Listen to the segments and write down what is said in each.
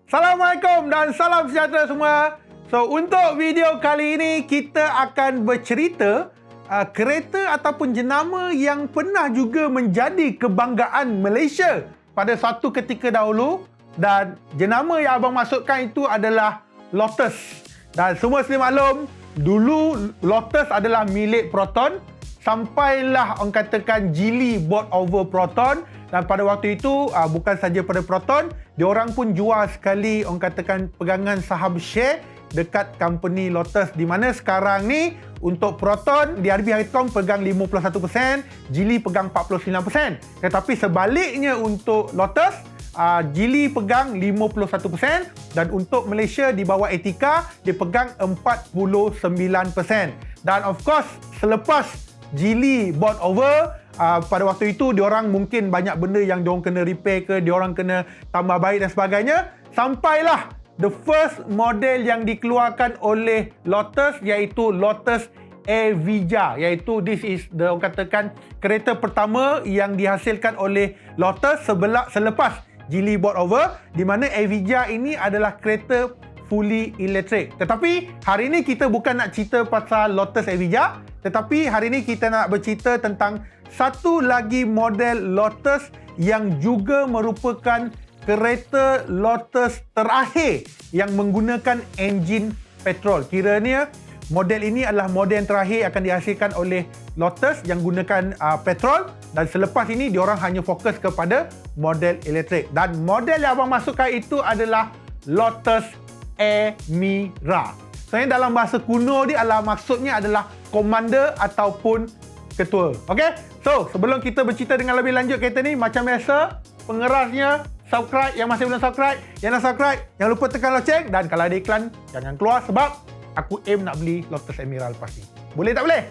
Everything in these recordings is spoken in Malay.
Assalamualaikum dan salam sejahtera semua. So, untuk video kali ini kita akan bercerita kereta ataupun jenama yang pernah juga menjadi kebanggaan Malaysia pada satu ketika dahulu, dan jenama yang abang masukkan itu adalah Lotus. Dan semua sedia maklum, dulu Lotus adalah milik Proton, sampailah orang katakan Geely bought over Proton. Dan pada waktu itu bukan saja pada Proton, diorang pun jual sekali orang katakan pegangan saham share dekat company Lotus, di mana sekarang ni untuk Proton DRB Haritom pegang 51%, Geely pegang 49%. Tetapi sebaliknya untuk Lotus, Geely pegang 51% dan untuk Malaysia di bawah Etika dia pegang 49%. Dan of course selepas Geely bought over, pada waktu itu diorang mungkin banyak benda yang diorang kena repair ke, diorang kena tambah baik dan sebagainya, sampailah the first model yang dikeluarkan oleh Lotus, iaitu Lotus Evija, iaitu this is the orang katakan kereta pertama yang dihasilkan oleh Lotus selepas Geely bought over, di mana Evija ini adalah kereta fully electric. Tetapi hari ini kita bukan nak cerita pasal Lotus Evija, tetapi hari ini kita nak bercerita tentang satu lagi model Lotus yang juga merupakan kereta Lotus terakhir yang menggunakan enjin petrol. Kiranya model ini adalah model yang terakhir akan dihasilkan oleh Lotus yang gunakan petrol, dan selepas ini diorang hanya fokus kepada model elektrik. Dan model yang abang masukkan itu adalah Lotus Emira. Sebenarnya dalam bahasa kuno dia adalah maksudnya adalah komander ataupun ketua. Okey? So, sebelum kita bercerita dengan lebih lanjut kereta ni, macam biasa, pengerasnya subscribe yang masih belum subscribe. Yang nak subscribe, jangan lupa tekan loceng, dan kalau ada iklan jangan keluar sebab aku aim nak beli Lotus Emira lepas ni. Boleh tak boleh?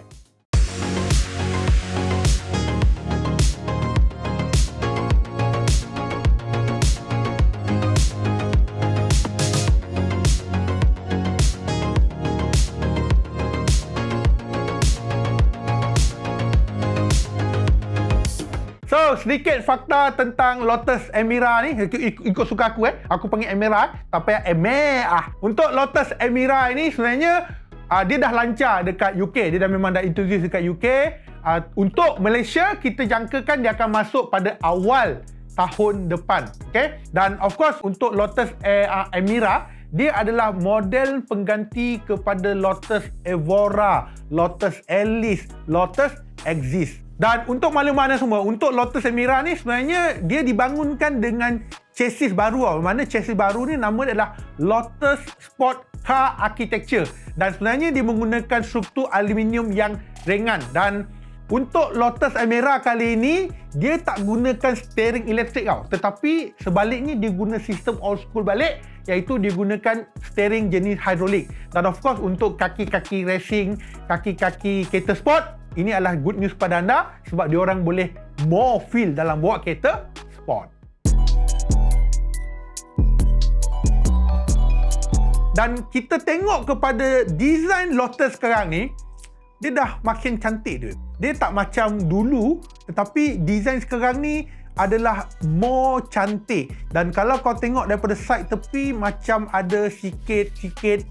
So, sedikit fakta tentang Lotus Emira ni, ikut suka aku aku panggil Emira, tak payah Emira. Untuk Lotus Emira ini sebenarnya dia dah lancar dekat UK, dia dah memang dah introduce dekat UK. Untuk Malaysia kita jangkakan dia akan masuk pada awal tahun depan. Okay? Dan of course untuk Lotus Emira, dia adalah model pengganti kepada Lotus Evora, Lotus Elise, Lotus Exige. Dan untuk makluman semua, untuk Lotus Emira ni sebenarnya dia dibangunkan dengan chassis baru. Mana chassis baru ni nama adalah Lotus Sport Car Architecture. Dan sebenarnya dia menggunakan struktur aluminium yang ringan. Dan untuk Lotus Emira kali ini, dia tak gunakan steering elektrik tetapi sebaliknya dia guna sistem old school balik, iaitu dia gunakan steering jenis hidrolik. Dan of course untuk kaki-kaki racing, kaki-kaki kereta sport, ini adalah good news kepada anda sebab diorang boleh more feel dalam bawa kereta sport. Dan kita tengok kepada design Lotus sekarang ni, dia dah makin cantik dia. Dia tak macam dulu, tetapi design sekarang ni adalah more cantik. Dan kalau kau tengok daripada side tepi, macam ada sikit-sikit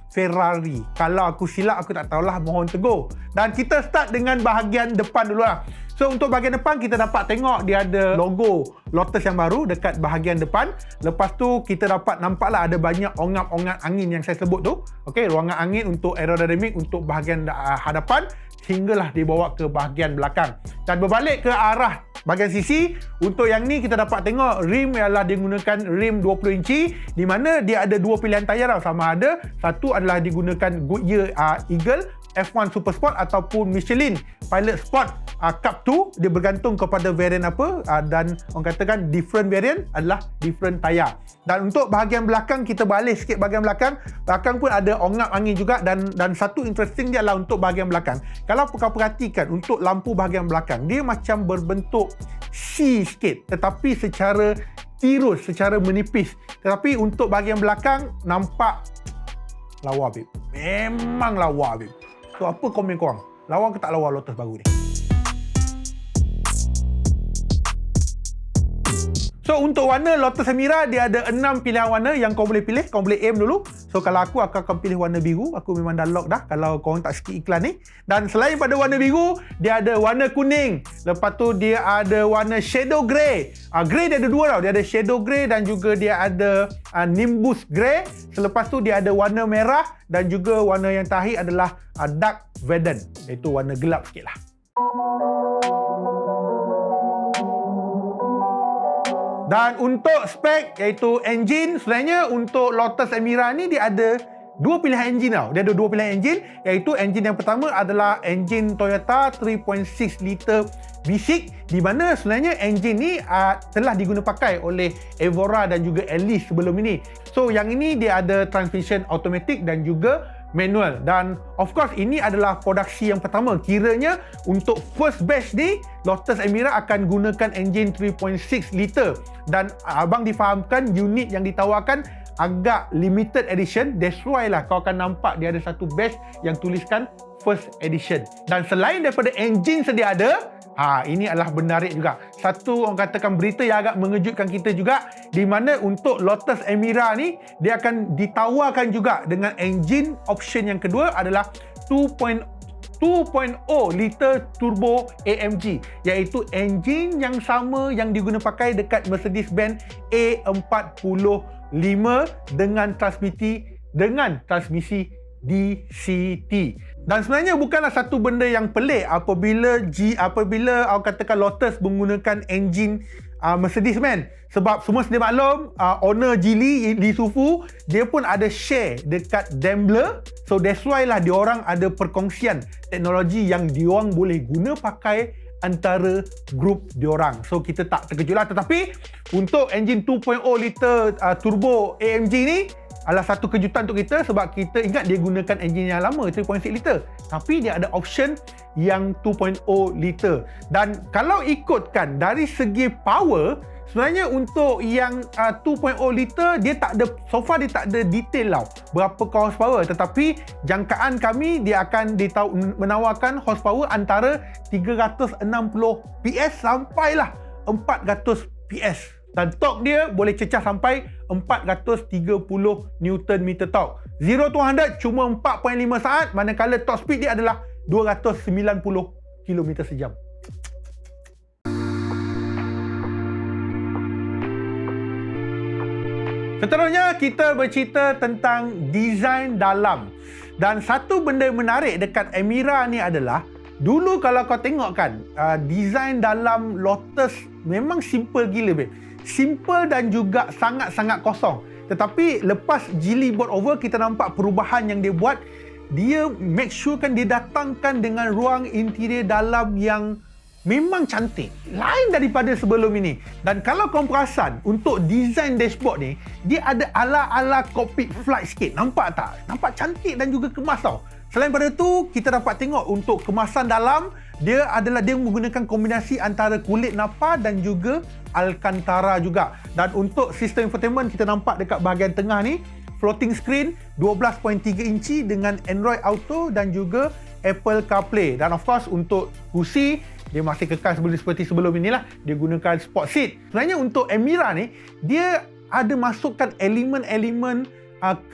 Ferrari. Kalau aku silap, aku tak tahulah, mohon tegur. Dan kita start dengan bahagian depan dulu lah. So untuk bahagian depan kita dapat tengok dia ada logo Lotus yang baru dekat bahagian depan. Lepas tu kita dapat nampaklah ada banyak ongap-ongap angin yang saya sebut tu. Okey, ruangan angin untuk aerodinamik untuk bahagian hadapan, hinggalah dibawa ke bahagian belakang. Dan berbalik ke arah bahagian sisi, untuk yang ni kita dapat tengok rim ialah dia gunakan rim 20 inci, di mana dia ada dua pilihan tayar sama ada satu adalah digunakan Goodyear Eagle F1 Super Sport ataupun Michelin Pilot Sport Cup 2. Dia bergantung kepada varian apa, dan orang katakan different variant adalah different tayar. Dan untuk bahagian belakang, kita balik sikit bahagian belakang pun ada ongap angin juga. Dan satu interesting dia adalah untuk bahagian belakang, kalau kau perhatikan untuk lampu bahagian belakang, dia macam berbentuk C sikit, tetapi secara tirus, secara menipis. Tetapi untuk bahagian belakang nampak lawa, babe. Memang lawa, babe. So apa komen korang? Lawa ke tak lawa Lotus baru ni? So untuk warna Lotus Emira dia ada 6 pilihan warna yang kau boleh pilih. Kau boleh aim dulu. So kalau aku akan pilih warna biru. Aku memang dah lock dah kalau korang tak skip iklan ni. Dan selain pada warna biru, dia ada warna kuning. Lepas tu dia ada warna shadow grey. Grey dia ada dua tau. Dia ada shadow grey dan juga dia ada nimbus grey. Selepas tu dia ada warna merah dan juga warna yang terakhir adalah dark verdant. Iaitu warna gelap sikit lah. Dan untuk spek iaitu enjin, sebenarnya untuk Lotus Emira ni dia ada dua pilihan enjin tau. Dia ada dua pilihan enjin, iaitu enjin yang pertama adalah enjin Toyota 3.6 liter V6, di mana sebenarnya enjin ni telah diguna pakai oleh Evora dan juga Elise sebelum ini. So yang ini dia ada transmission automatic dan juga manual, dan of course ini adalah produksi yang pertama. Kiranya untuk first batch ni Lotus Emira akan gunakan enjin 3.6 liter, dan abang difahamkan unit yang ditawarkan agak limited edition. That's why lah kau akan nampak dia ada satu batch yang tuliskan first edition. Dan selain daripada enjin sedia ada, ini adalah menarik juga. Satu orang katakan berita yang agak mengejutkan kita juga, di mana untuk Lotus Emira ni dia akan ditawarkan juga dengan enjin option yang kedua adalah 2.0 liter turbo AMG, iaitu enjin yang sama yang diguna pakai dekat Mercedes-Benz A45 dengan transmisi DCT. Dan sebenarnya bukanlah satu benda yang pelik apabila awak katakan Lotus menggunakan enjin Mercedes-Benz, sebab semua sedia maklum owner Geely, Li Shufu, dia pun ada share dekat Daimler. So that's why lah diorang ada perkongsian teknologi yang diorang boleh guna pakai antara grup diorang. So kita tak terkejut lah. Tetapi untuk enjin 2.0 liter turbo AMG ni adalah satu kejutan untuk kita, sebab kita ingat dia gunakan enjin yang lama 3.6 liter, tapi dia ada option yang 2.0 liter. Dan kalau ikutkan dari segi power, sebenarnya untuk yang 2.0 liter dia tak ada, so far dia tak ada detail tau berapa horsepower, tetapi jangkaan kami dia akan menawarkan horsepower antara 360 PS sampailah 400 PS. Dan torque dia boleh cecah sampai 430 Nm torque. 0 to 100 cuma 4.5 saat, manakala top speed dia adalah 290 km sejam. Seterusnya kita bercerita tentang desain dalam. Dan satu benda menarik dekat Emira ni adalah, dulu kalau kau tengok kan, desain dalam Lotus memang simple gila babe. Simple dan juga sangat-sangat kosong. Tetapi lepas Geely bought over, kita nampak perubahan yang dia buat. Dia make sure kan dia datangkan dengan ruang interior dalam yang memang cantik, lain daripada sebelum ini. Dan kalau kau perasan untuk design dashboard ni, dia ada ala-ala cockpit flight sikit. Nampak tak? Nampak cantik dan juga kemas tau. Selain daripada tu, kita dapat tengok untuk kemasan dalam, dia menggunakan kombinasi antara kulit napa dan juga Alcantara juga. Dan untuk sistem infotainment, kita nampak dekat bahagian tengah ni floating screen 12.3 inci dengan Android Auto dan juga Apple CarPlay. Dan of course untuk kursi dia masih kekal seperti sebelum inilah, dia gunakan sport seat. Sebenarnya untuk Emira ni dia ada masukkan elemen-elemen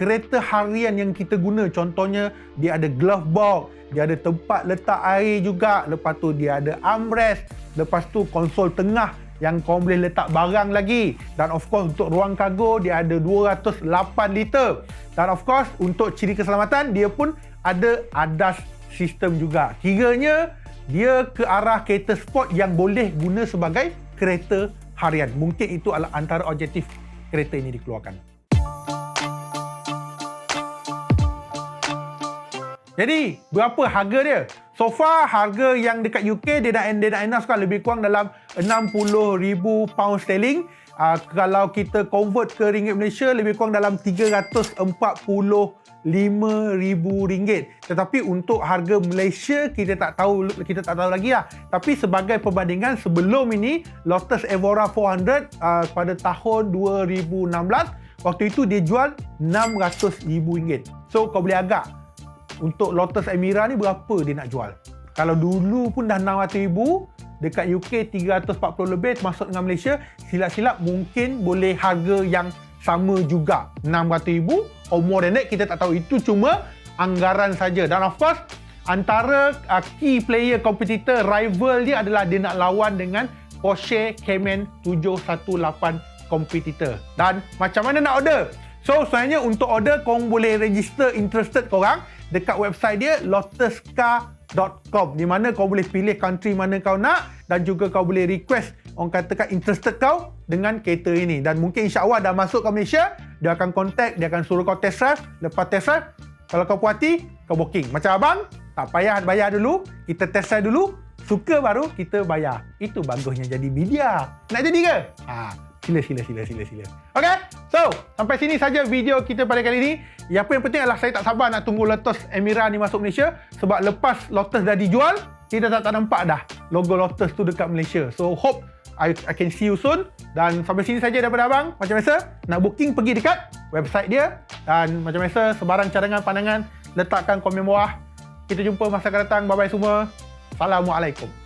kereta harian yang kita guna. Contohnya dia ada glove box, dia ada tempat letak air juga, lepas tu dia ada armrest, lepas tu konsol tengah yang kau boleh letak barang lagi, dan of course untuk ruang kargo dia ada 208 liter, dan of course untuk ciri keselamatan dia pun ada ADAS sistem juga. Kiranya dia ke arah kereta sport yang boleh guna sebagai kereta harian. Mungkin itu adalah antara objektif kereta ini dikeluarkan. Jadi berapa harga dia? So far harga yang dekat UK dia nak announce kan lebih kurang dalam 60,000 pound sterling. Kalau kita convert ke ringgit Malaysia lebih kurang dalam 345,000 ringgit. Tetapi untuk harga Malaysia kita tak tahu lagi lah. Tapi sebagai perbandingan, sebelum ini Lotus Evora 400 pada tahun 2016, waktu itu dia jual RM600,000. So kau boleh agak untuk Lotus Emira ni berapa dia nak jual. Kalau dulu pun dah RM600,000, dekat UK 340 lebih termasuk dengan Malaysia. Silap-silap mungkin boleh harga yang sama juga, 600,000 or more than that, kita tak tahu. Itu cuma anggaran saja. Dan of course antara key player kompetitor rival dia adalah dia nak lawan dengan Porsche Cayman 718 kompetitor. Dan macam mana nak order? So sebenarnya untuk order korang boleh register interested korang dekat website dia lotuscar.com, di mana kau boleh pilih country mana kau nak dan juga kau boleh request orang katakan interested kau dengan kereta ini. Dan mungkin insya-Allah dah masuk ke Malaysia, dia akan contact, dia akan suruh kau test drive. Lepas test drive, kalau kau puas hati, kau booking. Macam abang, tak payah bayar dulu, kita test drive dulu, suka baru kita bayar. Itu bagusnya jadi media. Nak jadi ke? Sila. Okay, so sampai sini saja video kita pada kali ini. Yang penting adalah saya tak sabar nak tunggu Lotus Emira ni masuk Malaysia, sebab lepas Lotus dah dijual, kita tak nampak dah logo Lotus tu dekat Malaysia. So hope I can see you soon. Dan sampai sini saja daripada abang. Macam biasa, nak booking pergi dekat website dia. Dan macam biasa, sebarang cadangan pandangan letakkan komen bawah. Kita jumpa masa akan datang. Bye bye semua. Assalamualaikum.